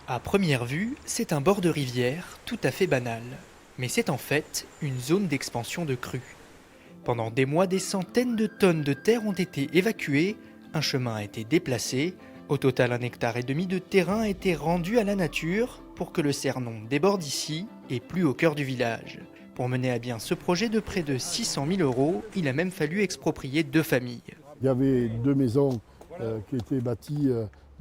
À première vue, c'est un bord de rivière tout à fait banal. Mais c'est en fait une zone d'expansion de crues. Pendant des mois, des centaines de tonnes de terre ont été évacuées, un chemin a été déplacé, au total 1,5 hectare de terrain a été rendu à la nature pour que le Cernon déborde ici et plus au cœur du village. Pour mener à bien ce projet de près de 600 000 euros, il a même fallu exproprier 2 familles. Il y avait 2 maisons qui étaient bâties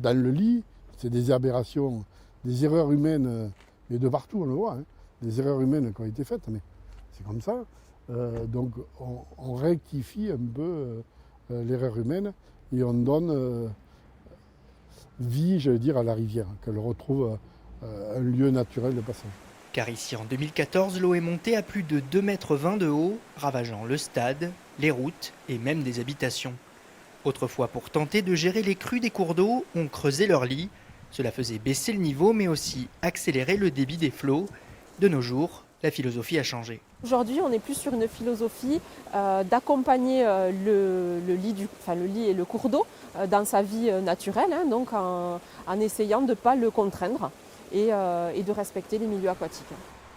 dans le lit. C'est des aberrations, des erreurs humaines, mais de partout on le voit, hein. Des erreurs humaines qui ont été faites, mais c'est comme ça. Donc on rectifie un peu l'erreur humaine et on donne vie, je veux dire, à la rivière, qu'elle retrouve un lieu naturel de passage. Car ici en 2014, l'eau est montée à plus de 2,20 m de haut, ravageant le stade, les routes et même des habitations. Autrefois, pour tenter de gérer les crues des cours d'eau, on creusait leurs lits. Cela faisait baisser le niveau, mais aussi accélérer le débit des flots. De nos jours, la philosophie a changé. Aujourd'hui, on est plus sur une philosophie d'accompagner le lit et le cours d'eau dans sa vie naturelle, hein, donc en essayant de ne pas le contraindre et de respecter les milieux aquatiques.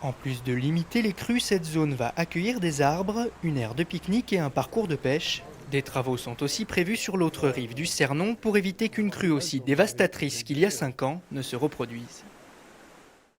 En plus de limiter les crues, cette zone va accueillir des arbres, une aire de pique-nique et un parcours de pêche. Des travaux sont aussi prévus sur l'autre rive du Cernon pour éviter qu'une crue aussi dévastatrice qu'il y a 5 ans ne se reproduise.